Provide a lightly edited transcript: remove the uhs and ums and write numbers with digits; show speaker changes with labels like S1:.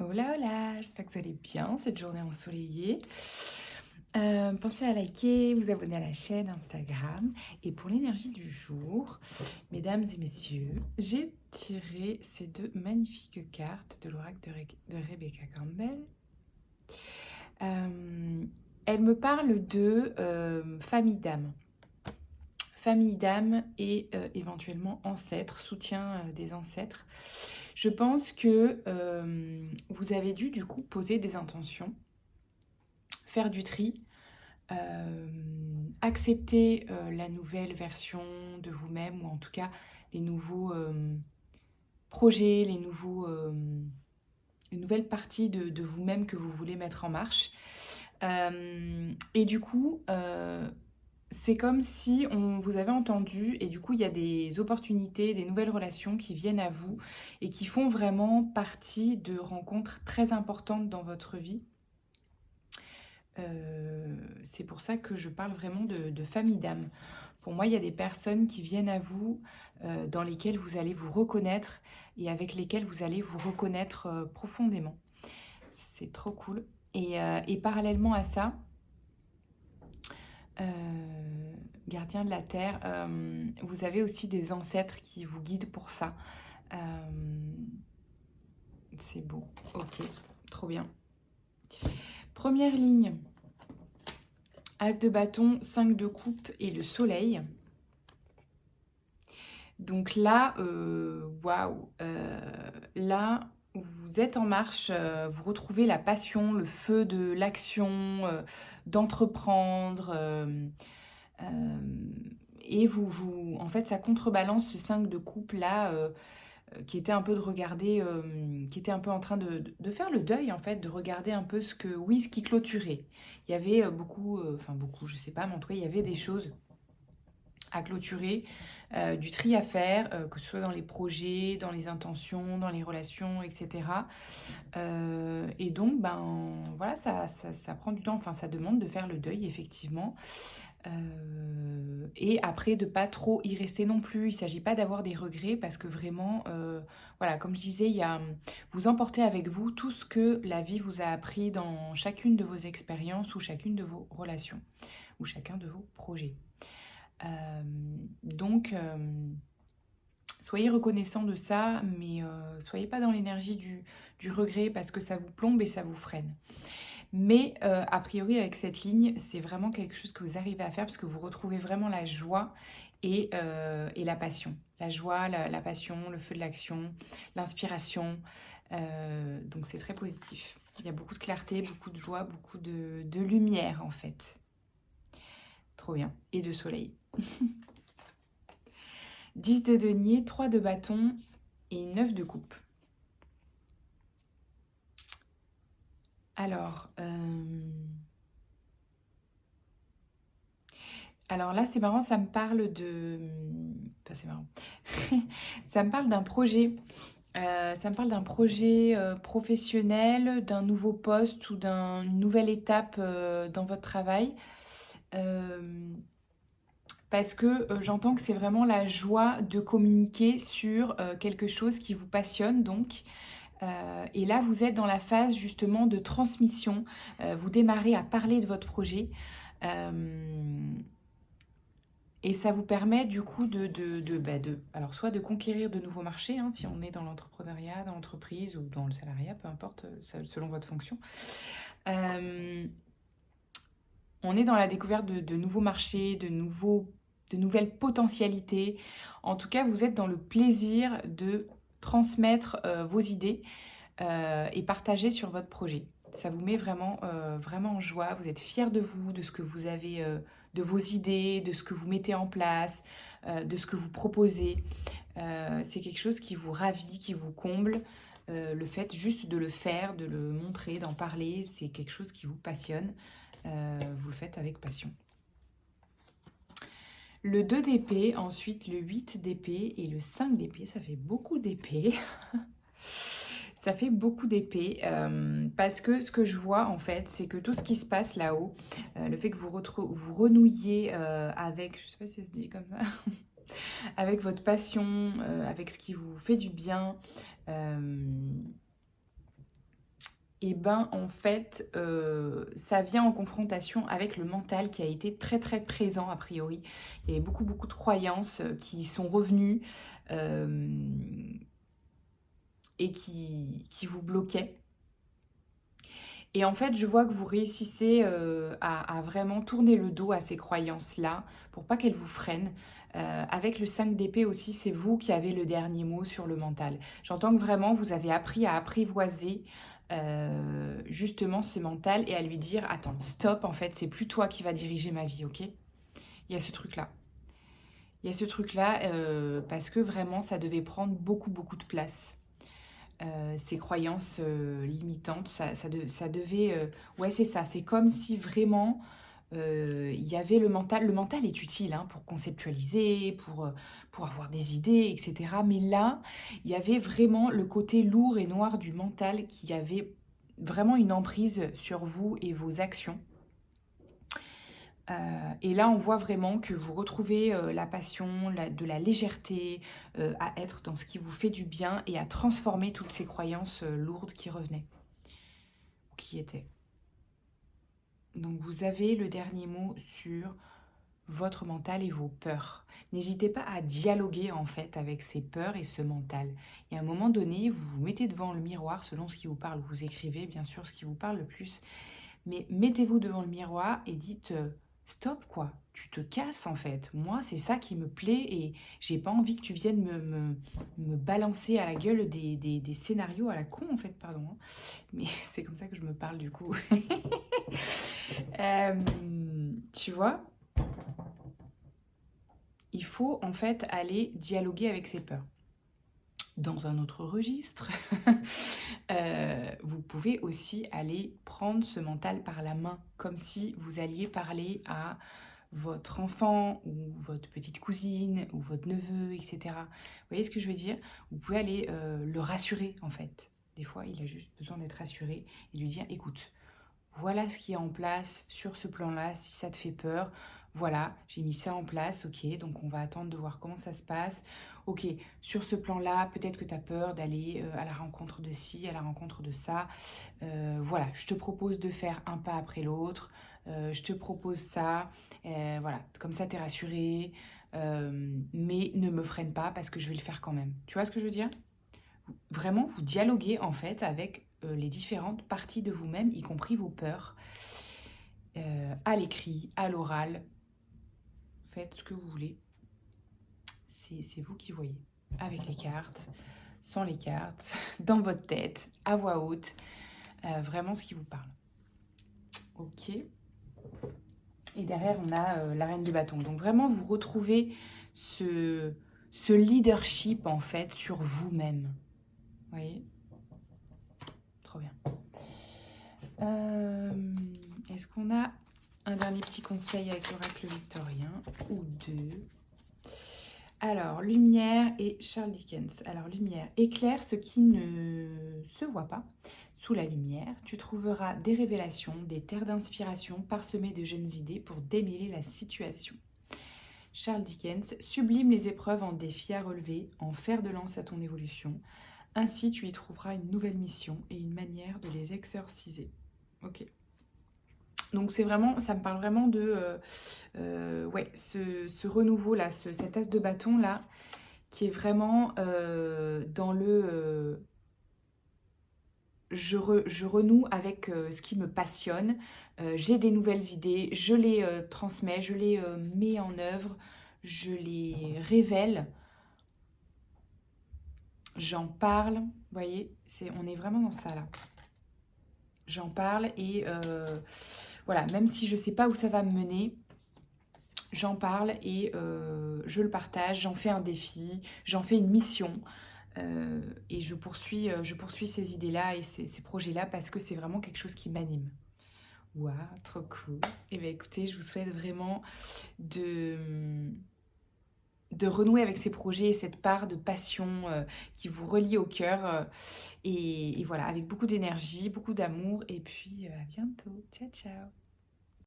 S1: Hola, hola, j'espère que vous allez bien cette journée ensoleillée. Pensez à liker, vous abonner à la chaîne Instagram. Et pour l'énergie du jour, mesdames et messieurs, j'ai tiré ces deux magnifiques cartes de l'oracle de Rebecca Campbell. Elle me parle de famille d'âme. Famille d'âme et éventuellement ancêtres, soutien des ancêtres. Je pense que vous avez dû du coup poser des intentions, faire du tri, accepter la nouvelle version de vous-même ou en tout cas les nouveaux projets, les nouvelles parties de vous-même que vous voulez mettre en marche. Et du coup, c'est comme si on vous avait entendu et du coup il y a des opportunités, des nouvelles relations qui viennent à vous et qui font vraiment partie de rencontres très importantes dans votre vie. C'est pour ça que je parle vraiment de famille d'âme. Pour moi, il y a des personnes qui viennent à vous, dans lesquelles vous allez vous reconnaître et avec lesquelles vous allez vous reconnaître profondément. C'est trop cool. Et parallèlement à ça, gardien de la Terre, vous avez aussi des ancêtres qui vous guident pour ça. Euh, c'est beau. Ok, trop bien. Première ligne. As de bâton, 5 de coupe et le soleil. Donc là, waouh, là, vous êtes en marche, vous retrouvez la passion, le feu de l'action, d'entreprendre. Et en fait, ça contrebalance ce 5 de coupe là, qui était un peu de regarder, qui était un peu en train de faire le deuil en fait, de regarder un peu ce qui clôturait. Il y avait beaucoup, enfin beaucoup, je sais pas, mais en tout cas, il y avait des choses à clôturer, du tri à faire, que ce soit dans les projets, dans les intentions, dans les relations, etc. Et donc, ben voilà, ça prend du temps, enfin ça demande de faire le deuil, effectivement. Et après, de pas trop y rester non plus. Il ne s'agit pas d'avoir des regrets parce que vraiment, voilà, comme je disais, vous emportez avec vous tout ce que la vie vous a appris dans chacune de vos expériences ou chacune de vos relations ou chacun de vos projets. Donc, soyez reconnaissant de ça, mais soyez pas dans l'énergie du regret parce que ça vous plombe et ça vous freine. Mais a priori, avec cette ligne, c'est vraiment quelque chose que vous arrivez à faire parce que vous retrouvez vraiment la joie et la passion. La joie, la passion, le feu de l'action, l'inspiration. Donc c'est très positif. Il y a beaucoup de clarté, beaucoup de joie, beaucoup de lumière en fait. Trop bien. Et de soleil. 10 de denier, 3 de bâton et 9 de coupe. Alors, là, c'est marrant, ça me parle de... Enfin, c'est marrant. Ça me parle d'un projet. Ça me parle d'un projet professionnel, d'un nouveau poste ou d'une nouvelle étape dans votre travail. Parce que j'entends que c'est vraiment la joie de communiquer sur quelque chose qui vous passionne, donc. Et là, vous êtes dans la phase justement de transmission. Vous démarrez à parler de votre projet. Et ça vous permet du coup alors soit de conquérir de nouveaux marchés, hein, si on est dans l'entrepreneuriat, dans l'entreprise ou dans le salariat, peu importe, selon votre fonction. On est dans la découverte de nouveaux marchés, de nouvelles potentialités. En tout cas, vous êtes dans le plaisir de transmettre vos idées et partager sur votre projet. Ça vous met vraiment, vraiment en joie. Vous êtes fiers de vous, de ce que vous avez, de vos idées, de ce que vous mettez en place, de ce que vous proposez. C'est quelque chose qui vous ravit, qui vous comble. Le fait juste de le faire, de le montrer, d'en parler, c'est quelque chose qui vous passionne. Vous le faites avec passion. Le 2 d'épée, ensuite le 8 d'épée et le 5 d'épée, ça fait beaucoup d'épée. Ça fait beaucoup d'épée parce que ce que je vois en fait, c'est que tout ce qui se passe là-haut, le fait que vous renouiez avec, je sais pas si ça se dit comme ça, avec votre passion, avec ce qui vous fait du bien, et ben en fait, ça vient en confrontation avec le mental qui a été très très présent a priori. Il y avait beaucoup beaucoup de croyances qui sont revenues et qui vous bloquaient. Et en fait, je vois que vous réussissez à vraiment tourner le dos à ces croyances-là pour pas qu'elles vous freinent. Avec le 5 d'épée aussi, c'est vous qui avez le dernier mot sur le mental. J'entends que vraiment, vous avez appris à apprivoiser justement ce mental et à lui dire, attends, stop, en fait, c'est plus toi qui va diriger ma vie, ok? Il y a ce truc-là. Il y a ce truc-là parce que vraiment, ça devait prendre beaucoup, beaucoup de place. Ces croyances limitantes, ça devait... ouais, c'est ça, c'est comme si vraiment il y avait le mental. Le mental est utile hein, pour conceptualiser, pour avoir des idées, etc. Mais là, il y avait vraiment le côté lourd et noir du mental qui avait vraiment une emprise sur vous et vos actions. Et là, on voit vraiment que vous retrouvez la passion, de la légèreté, à être dans ce qui vous fait du bien et à transformer toutes ces croyances lourdes qui revenaient, ou qui étaient. Donc vous avez le dernier mot sur votre mental et vos peurs. N'hésitez pas à dialoguer en fait avec ces peurs et ce mental. Et à un moment donné, vous vous mettez devant le miroir selon ce qui vous parle. Vous écrivez bien sûr ce qui vous parle le plus. Mais mettez-vous devant le miroir et dites stop quoi, tu te casses en fait. Moi c'est ça qui me plaît et j'ai pas envie que tu viennes me balancer à la gueule des scénarios à la con en fait, pardon. Hein. Mais c'est comme ça que je me parle du coup. Tu vois, il faut en fait aller dialoguer avec ses peurs. Dans un autre registre, vous pouvez aussi aller prendre ce mental par la main, comme si vous alliez parler à votre enfant ou votre petite cousine ou votre neveu, etc. Vous voyez ce que je veux dire? Vous pouvez aller le rassurer en fait. Des fois, il a juste besoin d'être rassuré et lui dire, écoute, voilà ce qui est en place sur ce plan-là, si ça te fait peur. Voilà, j'ai mis ça en place, ok, donc on va attendre de voir comment ça se passe. Ok, sur ce plan-là, peut-être que tu as peur d'aller à la rencontre de ci, à la rencontre de ça. Voilà, je te propose de faire un pas après l'autre. Je te propose ça. Voilà, comme ça, tu es rassuré. Mais ne me freine pas parce que je vais le faire quand même. Tu vois ce que je veux dire? Vraiment, vous dialoguez en fait avec les différentes parties de vous-même, y compris vos peurs, à l'écrit, à l'oral. Faites ce que vous voulez. C'est vous qui voyez. Avec les cartes, sans les cartes, dans votre tête, à voix haute. Vraiment ce qui vous parle. Ok. Et derrière, on a la reine de bâton. Donc vraiment, vous retrouvez ce leadership en fait sur vous-même. Vous voyez? Trop bien. Est-ce qu'on a un dernier petit conseil avec l'oracle victorien ou deux? Alors, lumière et Charles Dickens. Alors, lumière, éclaire ce qui ne se voit pas. Sous la lumière, tu trouveras des révélations, des terres d'inspiration parsemées de jeunes idées pour démêler la situation. Charles Dickens, sublime les épreuves en défis à relever, en fer de lance à ton évolution. Ainsi, tu y trouveras une nouvelle mission et une manière de les exorciser. Ok. Donc c'est vraiment, ça me parle vraiment de ouais, ce renouveau-là, cet as de bâton-là, qui est vraiment dans le... je renoue avec ce qui me passionne, j'ai des nouvelles idées, je les transmets, je les mets en œuvre, je les révèle, j'en parle, vous voyez, on est vraiment dans ça là. J'en parle et voilà, même si je ne sais pas où ça va me mener, j'en parle et je le partage, j'en fais un défi, j'en fais une mission et je poursuis ces idées-là et ces projets-là parce que c'est vraiment quelque chose qui m'anime. Waouh, trop cool. Et bien écoutez, je vous souhaite vraiment de renouer avec ces projets et cette part de passion qui vous relie au cœur. Et voilà, avec beaucoup d'énergie, beaucoup d'amour. Et puis à bientôt. Ciao, ciao.